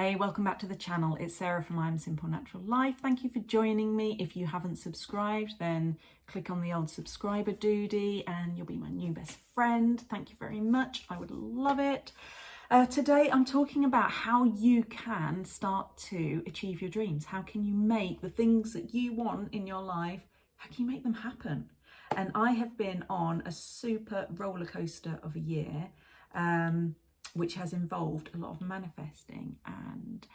Hey, welcome back to the channel. It's Sarah from I'm Simple Natural Life. Thank you for joining me. If you haven't subscribed, then click on the old subscriber doodie and you'll be my new best friend. Thank you very much. I would love it. Today I'm talking about how you can start to achieve your dreams. How can you make the things that you want in your life, how can you make them happen? And I have been on a super roller coaster of a year, which has involved a lot of manifesting, and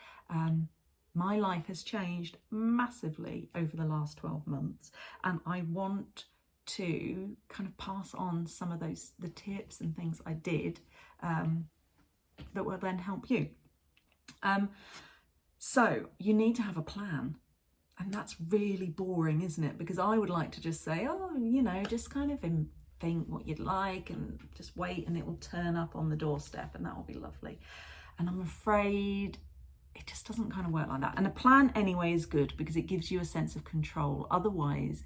my life has changed massively over the last 12 months, and I want to kind of pass on some of the tips and things I did that will then help you. So you need to have a plan. And that's really boring, isn't it? Because I would like to just say, oh, you know, just kind of think what you'd like and just wait and it will turn up on the doorstep and that will be lovely. And I'm afraid it just doesn't kind of work like that. And a plan anyway is good because it gives you a sense of control. Otherwise,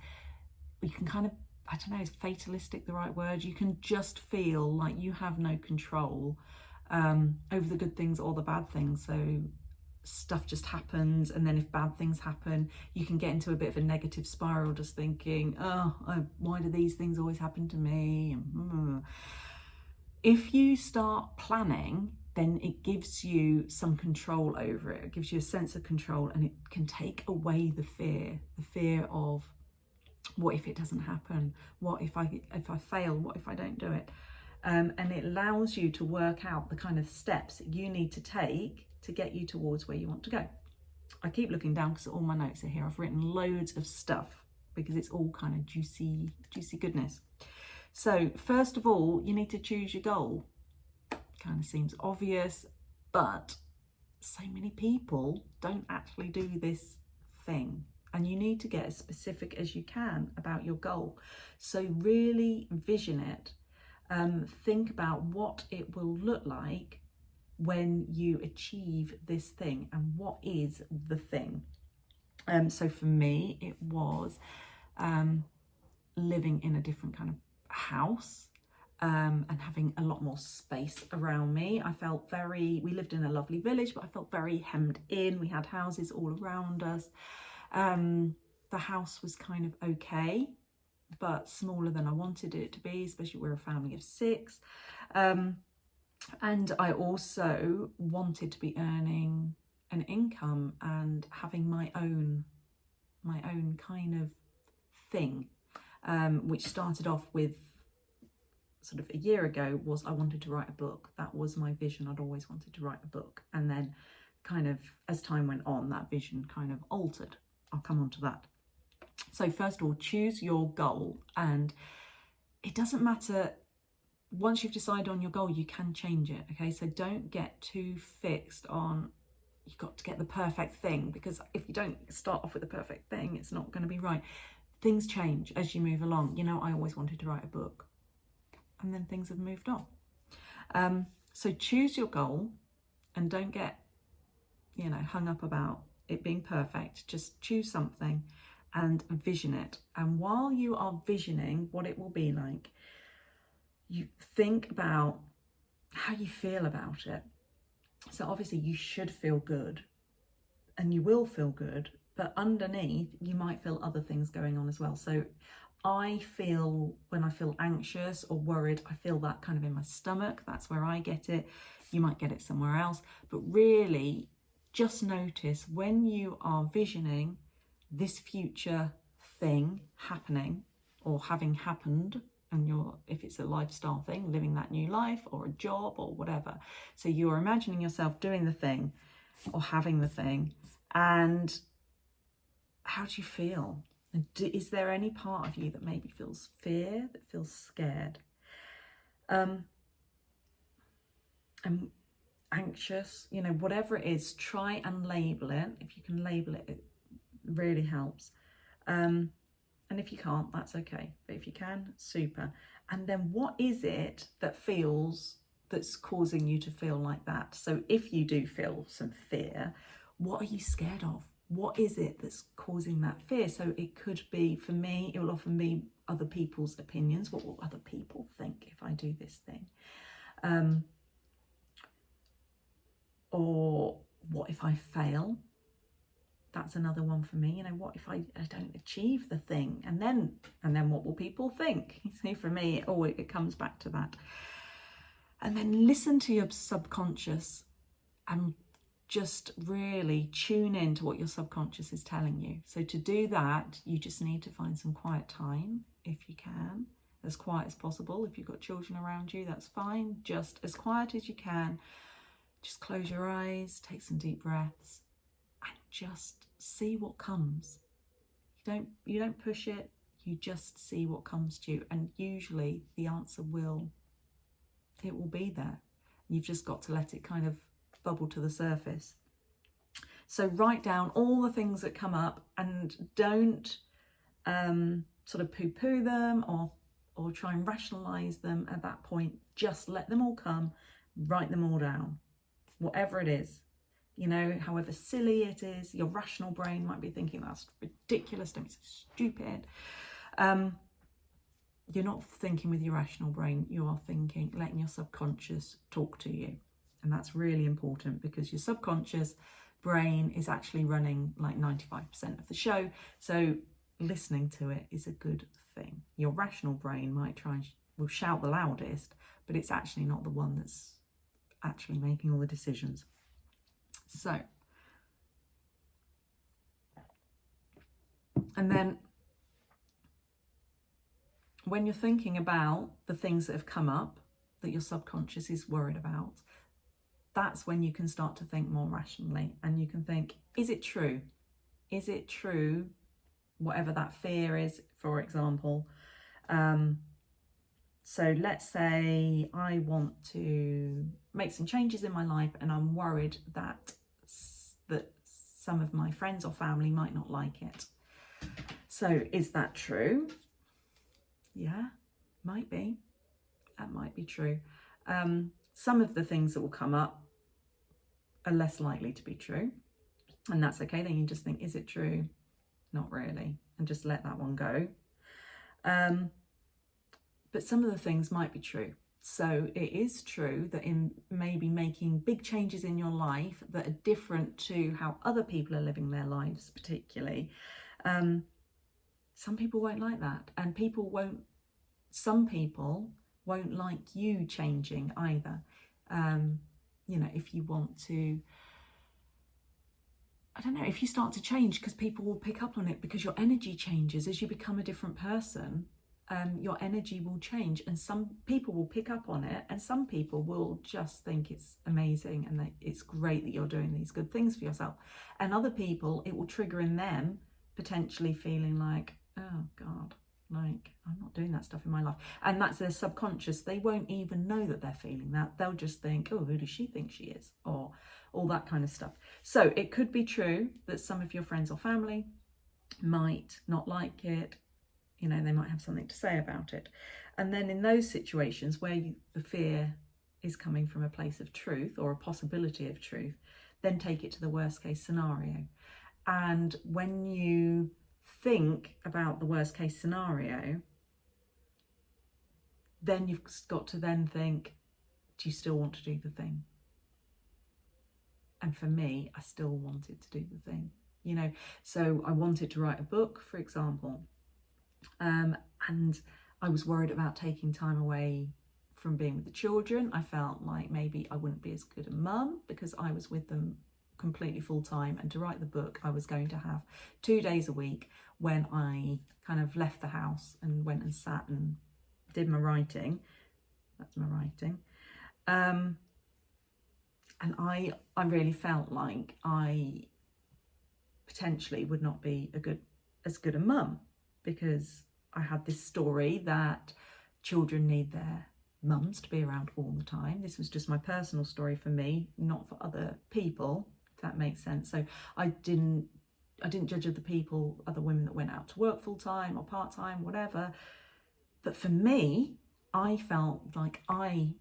you can kind of, I don't know, is fatalistic the right word? You can just feel like you have no control over the good things or the bad things. So stuff just happens, and then if bad things happen, you can get into a bit of a negative spiral, just thinking, why do these things always happen to me? If you start planning, then it gives you some control over it. It gives you a sense of control, and it can take away the fear of what if it doesn't happen? What if I fail? What if I don't do it? And it allows you to work out the kind of steps that you need to take to get you towards where you want to go. I keep looking down because all my notes are here. I've written loads of stuff because it's all kind of juicy goodness. So first of all, you need to choose your goal. Kind of seems obvious, but so many people don't actually do this thing. And you need to get as specific as you can about your goal. So really vision it. Think about what it will look like when you achieve this thing, and what is the thing. So for me, it was living in a different kind of house and having a lot more space around me. We lived in a lovely village, but I felt very hemmed in. We had houses all around us. The house was kind of okay, but smaller than I wanted it to be, especially we're a family of 6. And I also wanted to be earning an income and having my own kind of thing, which started off with sort of a year ago was I wanted to write a book. That was my vision. I'd always wanted to write a book. And then kind of as time went on, that vision kind of altered. I'll come on to that. So first of all, choose your goal, and it doesn't matter. Once you've decided on your goal, you can change it, okay? So don't get too fixed on you've got to get the perfect thing, because if you don't start off with the perfect thing, it's not going to be right. Things change as you move along. You know, I always wanted to write a book, and then things have moved on. So choose your goal and don't get, you know, hung up about it being perfect. Just choose something and vision it. And while you are visioning what it will be like, you think about how you feel about it. So obviously you should feel good, and you will feel good, but underneath you might feel other things going on as well. So when I feel anxious or worried, I feel that kind of in my stomach. That's where I get it. You might get it somewhere else, but really just notice when you are visioning this future thing happening or having happened, and if it's a lifestyle thing, living that new life or a job or whatever. So you're imagining yourself doing the thing or having the thing, and how do you feel? Is there any part of you that maybe feels fear, that feels scared, and anxious? You know, whatever it is, try and label it. If you can label it, it really helps. And if you can't, that's okay. But if you can, super. And then what is it that's causing you to feel like that? So if you do feel some fear, what are you scared of? What is it that's causing that fear? So it could be, for me, it will often be other people's opinions. What will other people think if I do this thing? Or What if I fail? That's another one for me. You know, what if I don't achieve the thing? And then what will people think? You see, for me, it comes back to that. And then listen to your subconscious and just really tune in to what your subconscious is telling you. So to do that, you just need to find some quiet time, if you can, as quiet as possible. If you've got children around you, that's fine. Just as quiet as you can. Just close your eyes, take some deep breaths, and just see what comes. You don't push it, you just see what comes to you, and usually the answer will be there. You've just got to let it kind of bubble to the surface. So write down all the things that come up, and don't sort of poo-poo them or try and rationalize them at that point. Just let them all come, write them all down, whatever it is. You know, however silly it is, your rational brain might be thinking, that's ridiculous, don't be so stupid. You're not thinking with your rational brain, you are thinking, letting your subconscious talk to you. And that's really important, because your subconscious brain is actually running like 95% of the show. So listening to it is a good thing. Your rational brain will shout the loudest, but it's actually not the one that's actually making all the decisions. So, and then when you're thinking about the things that have come up that your subconscious is worried about, that's when you can start to think more rationally, and you can think, is it true? Is it true? Whatever that fear is, for example. So let's say I want to make some changes in my life, and I'm worried that some of my friends or family might not like it. So is that true? Yeah, might be. That might be true. Some of the things that will come up are less likely to be true, and that's okay. Then you just think, is it true? Not really, and just let that one go. But some of the things might be true. So it is true that in maybe making big changes in your life that are different to how other people are living their lives, particularly, some people won't like that, and some people won't like you changing either. You know, if you want to, I don't know, if you start to change, because people will pick up on it, because your energy changes as you become a different person. Your energy will change, and some people will pick up on it, and some people will just think it's amazing and that it's great that you're doing these good things for yourself. And other people, it will trigger in them potentially feeling like, oh God, like I'm not doing that stuff in my life. And that's their subconscious. They won't even know that they're feeling that. They'll just think, oh, who does she think she is? Or all that kind of stuff. So it could be true that some of your friends or family might not like it. You know, they might have something to say about it. And then in those situations where the fear is coming from a place of truth or a possibility of truth, then take it to the worst case scenario. And when you think about the worst case scenario, then you've got to then think, do you still want to do the thing? And for me, I still wanted to do the thing, you know. So I wanted to write a book, for example. And I was worried about taking time away from being with the children. I felt like maybe I wouldn't be as good a mum because I was with them completely full time, and to write the book I was going to have 2 days a week when I kind of left the house and went and sat and did my writing. That's my writing. And I really felt like I potentially would not be as good a mum, because I had this story that children need their mums to be around all the time. This was just my personal story for me, not for other people, if that makes sense. So I didn't judge other women that went out to work full time or part time, whatever. But for me, I felt like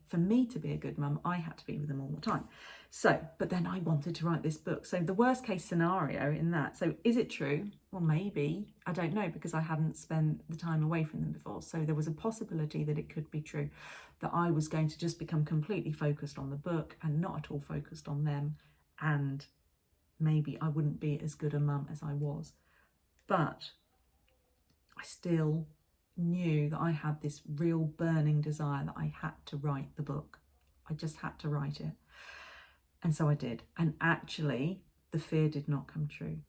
for me to be a good mum, I had to be with them all the time. So, but then I wanted to write this book. So the worst case scenario in that, so is it true? Well, maybe, I don't know, because I hadn't spent the time away from them before. So there was a possibility that it could be true, that I was going to just become completely focused on the book and not at all focused on them. and maybe I wouldn't be as good a mum as I was. But I still knew that I had this real burning desire that I had to write the book. I just had to write it. And so I did. And actually, the fear did not come true.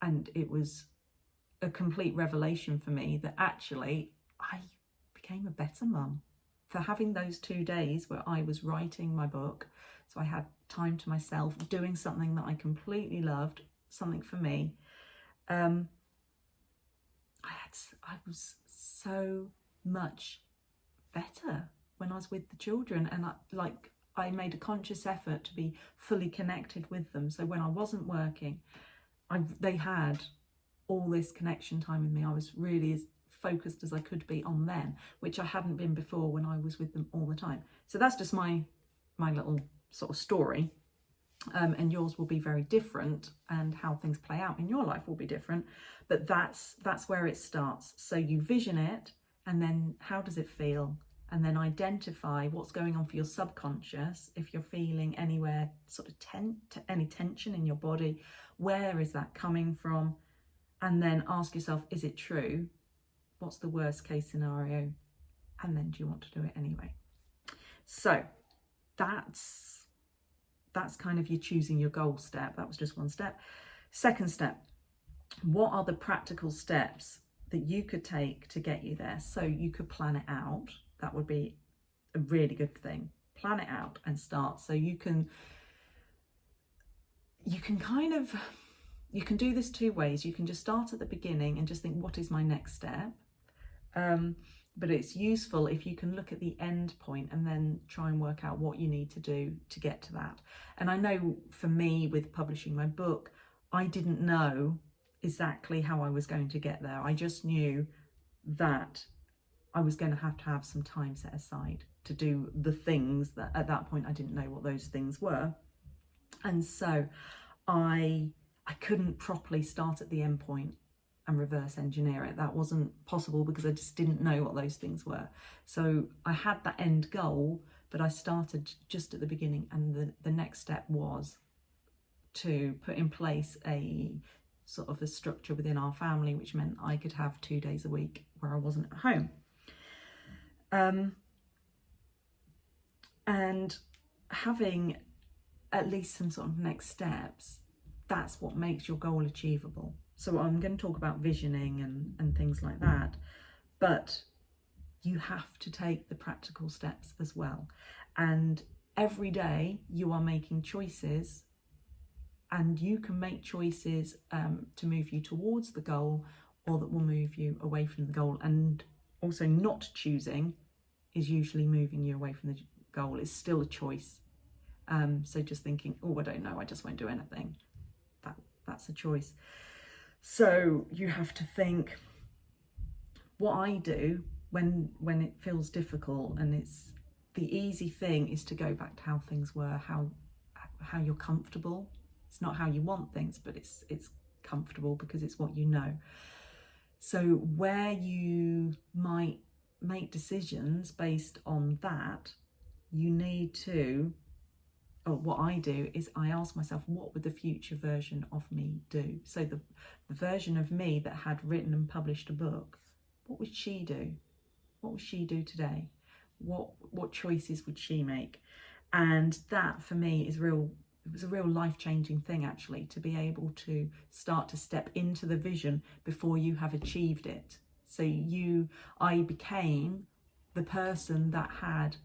And it was a complete revelation for me that actually I became a better mum for having those 2 days where I was writing my book. So I had time to myself, doing something that I completely loved, something for me. I was so much better when I was with the children, and I made a conscious effort to be fully connected with them. So when I wasn't working, they had all this connection time with me. I was really as focused as I could be on them, which I hadn't been before when I was with them all the time. So that's just my little sort of story. And yours will be very different, and how things play out in your life will be different, but that's where it starts. So you vision it, and then how does it feel, and then identify what's going on for your subconscious. If you're feeling anywhere sort of any tension in your body, where is that coming from? And then ask yourself, is it true? What's the worst case scenario? And then do you want to do it anyway? So that's kind of you choosing your goal step. That was just one step. Second step, what are the practical steps that you could take to get you there? So you could plan it out. That would be a really good thing. Plan it out and start. So you can do this 2 ways. You can just start at the beginning and just think, what is my next step? But it's useful if you can look at the end point and then try and work out what you need to do to get to that. And I know for me, with publishing my book, I didn't know exactly how I was going to get there. I just knew that I was going to have some time set aside to do the things that at that point I didn't know what those things were. And so I couldn't properly start at the end point and reverse engineer it. That wasn't possible because I just didn't know what those things were. So I had that end goal, but I started just at the beginning, and the next step was to put in place a sort of a structure within our family, which meant I could have 2 days a week where I wasn't at home. And having at least some sort of next steps, that's what makes your goal achievable. So I'm going to talk about visioning and things like that, but you have to take the practical steps as well. And every day you are making choices, and you can make choices to move you towards the goal, or that will move you away from the goal. And also not choosing is usually moving you away from the goal. It's still a choice. So just thinking, oh, I don't know, I just won't do anything. That's a choice. So you have to think, what I do when it feels difficult, and it's the easy thing is to go back to how things were, how you're comfortable. It's not how you want things, but it's comfortable because it's what you know. So where you might make decisions based on that, you need to, or what I do is I ask myself, what would the future version of me do? So the version of me that had written and published a book, what would she do? What would she do today? What choices would she make? And that for me is it was a real life-changing thing, actually, to be able to start to step into the vision before you have achieved it. So I became the person that had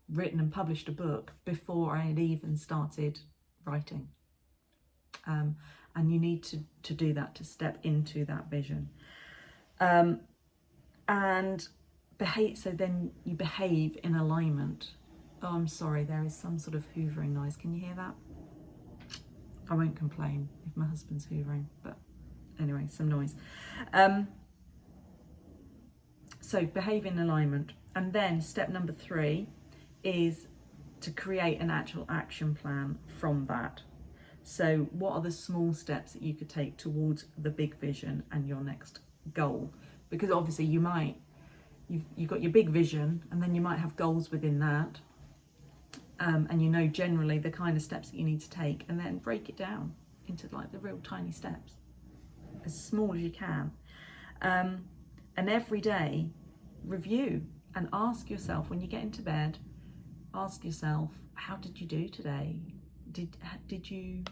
written and published a book before I had even started writing. And you need to do that, to step into that vision. And behave. So then you behave in alignment. Oh, I'm sorry, there is some sort of hoovering noise. Can you hear that? I won't complain if my husband's hoovering, but anyway, some noise. So behave in alignment. And then step number 3 is to create an actual action plan from that. So what are the small steps that you could take towards the big vision and your next goal? Because obviously you've got your big vision, and then you might have goals within that. and you know generally the kind of steps that you need to take, and then break it down into like the real tiny steps, as small as you can. And every day review and ask yourself, when you get into bed, ask yourself, how did you do today? Did you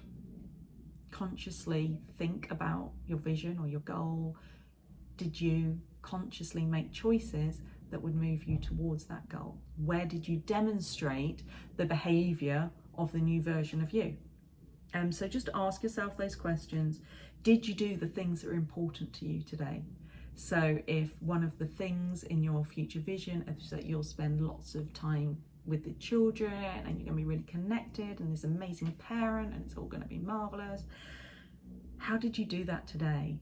consciously think about your vision or your goal? Did you consciously make choices that would move you towards that goal? Where did you demonstrate the behavior of the new version of you? So just ask yourself those questions. Did you do the things that are important to you today? So if one of the things in your future vision is that you'll spend lots of time with the children and you're going to be really connected and this amazing parent and it's all going to be marvelous, how did you do that today?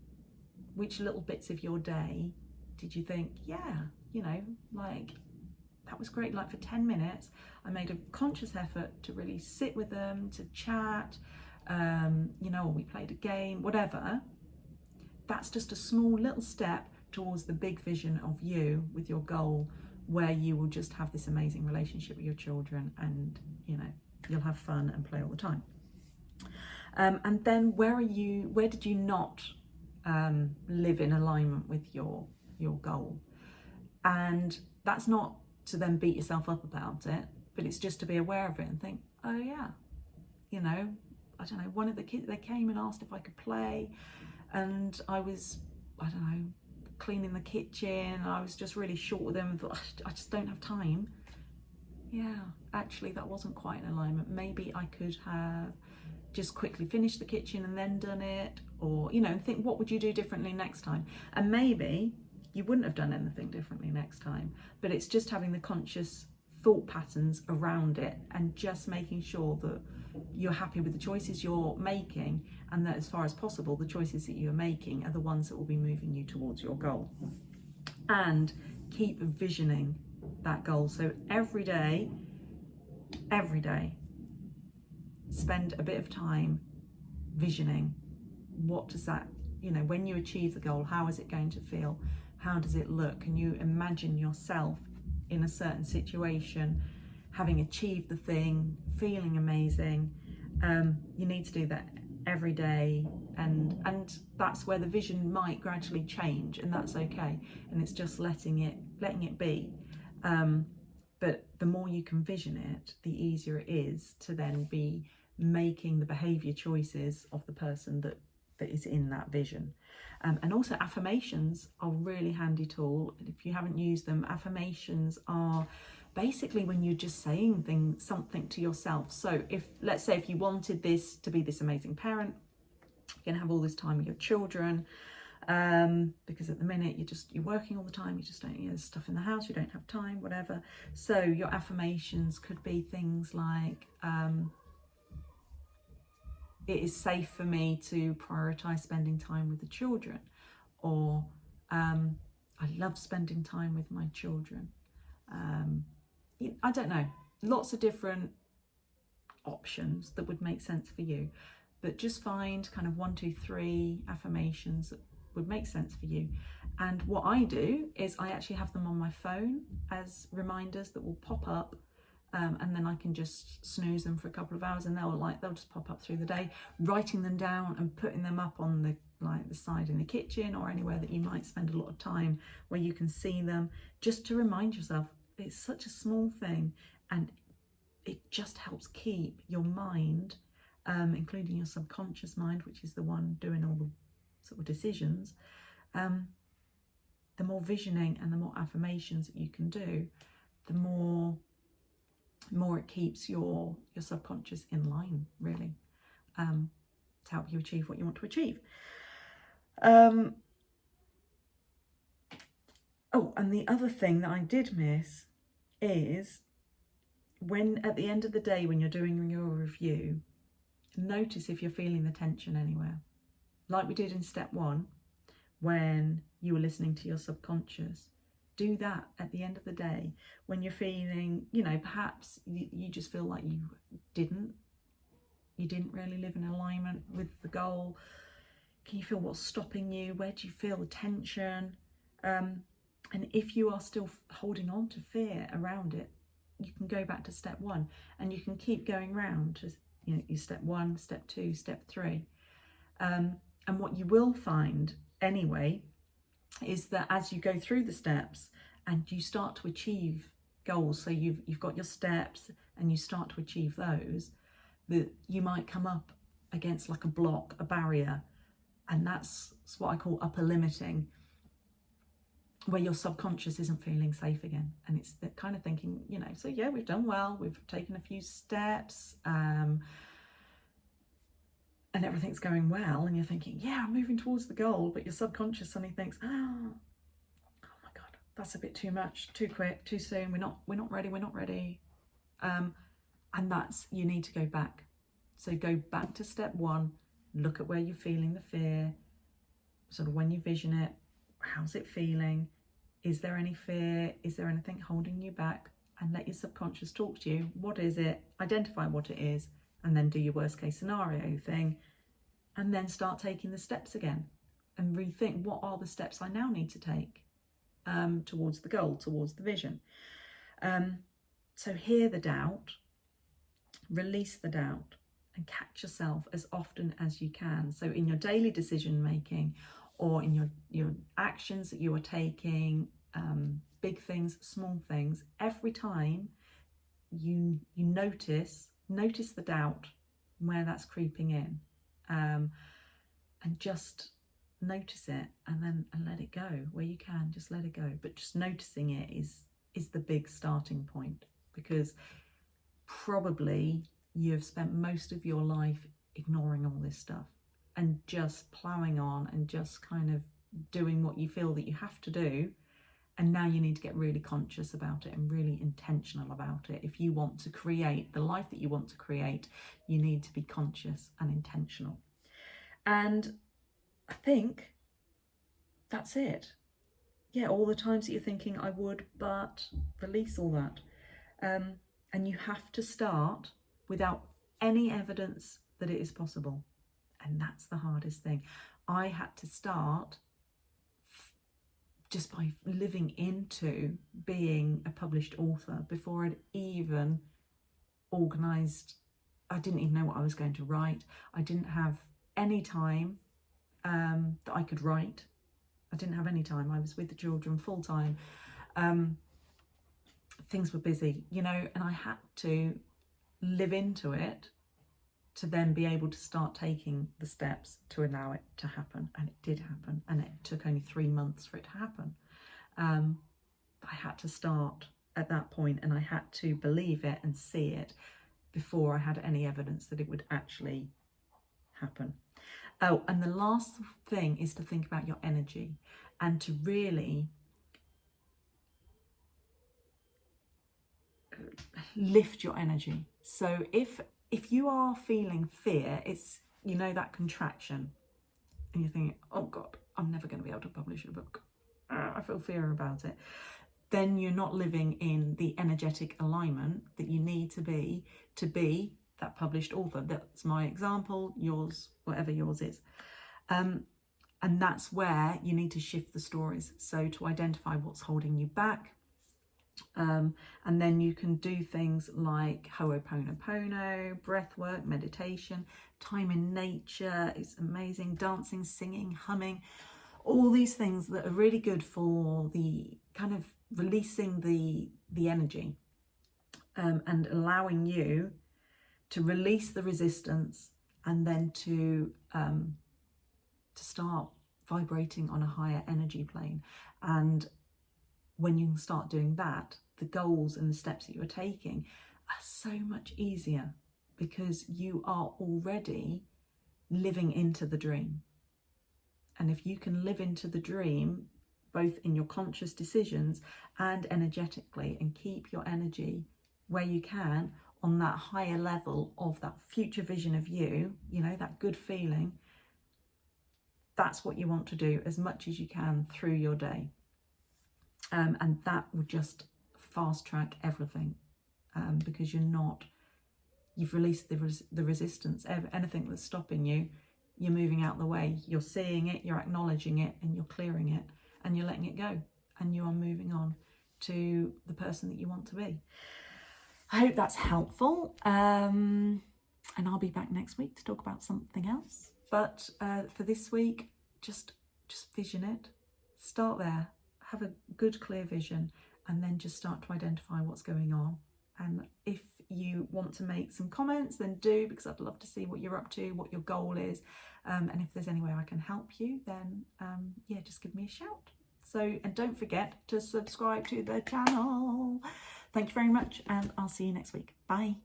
Which little bits of your day did you think, yeah, you know, like that was great. Like for 10 minutes, I made a conscious effort to really sit with them, to chat, you know, or we played a game, whatever. That's just a small little step towards the big vision of you with your goal, where you will just have this amazing relationship with your children and, you know, you'll have fun and play all the time. And then where did you not live in alignment with your goal? And that's not to then beat yourself up about it, but it's just to be aware of it and think, oh yeah, you know, I don't know, one of the kids, they came and asked if I could play, and I was, I don't know, cleaning the kitchen, I was just really short with them and thought, I just don't have time. Yeah, actually that wasn't quite in alignment. Maybe I could have just quickly finished the kitchen and then done it, or, you know, and think, what would you do differently next time? And maybe you wouldn't have done anything differently next time, but it's just having the conscious thought patterns around it and just making sure that you're happy with the choices you're making, and that as far as possible the choices that you're making are the ones that will be moving you towards your goal. And keep visioning that goal. So every day, spend a bit of time visioning, what does that, you know, when you achieve the goal, how is it going to feel? How does it look? Can you imagine yourself in a certain situation, having achieved the thing, feeling amazing? You need to do that every day, and that's where the vision might gradually change, and that's okay, and it's just letting it be. But the more you can vision it, the easier it is to then be making the behavior choices of the person that is in that vision. And also affirmations are a really handy tool. If you haven't used them, affirmations are basically when you're just saying something to yourself. So if, let's say, if you wanted this to be this amazing parent, you're gonna have all this time with your children, because at the minute you're working all the time, you just don't, you know, there's stuff in the house, you don't have time, whatever. So your affirmations could be things like, it is safe for me to prioritize spending time with the children, or I love spending time with my children. I don't know, lots of different options that would make sense for you, but just find kind of 1, 2, 3 affirmations that would make sense for you. And what I do is I actually have them on my phone as reminders that will pop up, and then I can just snooze them for a couple of hours, and they'll just pop up through the day. Writing them down and putting them up on the side in the kitchen or anywhere that you might spend a lot of time where you can see them, just to remind yourself. It's such a small thing, and it just helps keep your mind, including your subconscious mind, which is the one doing all the sort of decisions. The more visioning and the more affirmations that you can do, the more it keeps your subconscious in line, really, to help you achieve what you want to achieve. Oh, and the other thing that I did miss is, when at the end of the day, when you're doing your review, notice if you're feeling the tension anywhere. Like we did in step 1, when you were listening to your subconscious. Do that at the end of the day when you're feeling, you know, perhaps you just feel like you didn't really live in alignment with the goal. Can you feel what's stopping you? Where do you feel the tension? And if you are still holding on to fear around it, you can go back to step one, and you can keep going round to, you know, your step one, step two, step three. And what you will find anyway is that as you go through the steps and you start to achieve goals, so you've got your steps and you start to achieve those, that you might come up against like a block, a barrier, and that's what I call upper limiting, where your subconscious isn't feeling safe again. And it's the kind of thinking, you know, so yeah, we've done well, we've taken a few steps, and everything's going well, and you're thinking, yeah, I'm moving towards the goal, but your subconscious suddenly thinks, oh my God, that's a bit too much, too quick, too soon, we're not ready. And that's, you need to go back. So go back to step one, look at where you're feeling the fear, sort of when you vision it, how's it feeling? Is there any fear? Is there anything holding you back? And let your subconscious talk to you. What is it? Identify what it is, and then do your worst case scenario thing, and then start taking the steps again and rethink, what are the steps I now need to take towards the goal, towards the vision. So hear the doubt, release the doubt, and catch yourself as often as you can. So in your daily decision making, or in your actions that you are taking, big things, small things, every time you notice the doubt, where that's creeping in, and just notice it, and let it go where you can. Just let it go. But just noticing it is the big starting point, because probably you have spent most of your life ignoring all this stuff and just ploughing on and just kind of doing what you feel that you have to do. And now you need to get really conscious about it and really intentional about it. If you want to create the life that you want to create, you need to be conscious and intentional. And I think that's it. Yeah, all the times that you're thinking, I would, but release all that. And you have to start without any evidence that it is possible. And that's the hardest thing. I had to start just by living into being a published author before I'd even organised. I didn't even know what I was going to write. I didn't have any time that I could write. I didn't have any time. I was with the children full time. Things were busy, you know, and I had to live into it to then be able to start taking the steps to allow it to happen. And it did happen, and it took only 3 months for it to happen. I had to start at that point, and I had to believe it and see it before I had any evidence that it would actually happen. Oh, and the last thing is to think about your energy, and to really lift your energy. So if you are feeling fear, it's, you know, that contraction, and you're thinking, oh God, I'm never going to be able to publish a book, I feel fear about it, then you're not living in the energetic alignment that you need to be that published author. That's my example, yours, whatever yours is. And that's where you need to shift the stories. So to identify what's holding you back, and then you can do things like Ho'oponopono, breath work, meditation, time in nature is amazing, dancing, singing, humming, all these things that are really good for the kind of releasing the energy, and allowing you to release the resistance, and then to start vibrating on a higher energy plane. And when you start doing that, the goals and the steps that you're taking are so much easier, because you are already living into the dream. And if you can live into the dream, both in your conscious decisions and energetically, and keep your energy where you can on that higher level of that future vision of you, you know, that good feeling, that's what you want to do as much as you can through your day. And that will just fast track everything, because you've released the resistance. Anything that's stopping you, you're moving out the way. You're seeing it, you're acknowledging it, and you're clearing it, and you're letting it go, and you are moving on to the person that you want to be. I hope that's helpful. And I'll be back next week to talk about something else. But for this week, just vision it. Start there. Have a good, clear vision, and then just start to identify what's going on. And if you want to make some comments, then do, because I'd love to see what you're up to, what your goal is. And if there's any way I can help you, then yeah, just give me a shout. So, and don't forget to subscribe to the channel. Thank you very much, and I'll see you next week. Bye.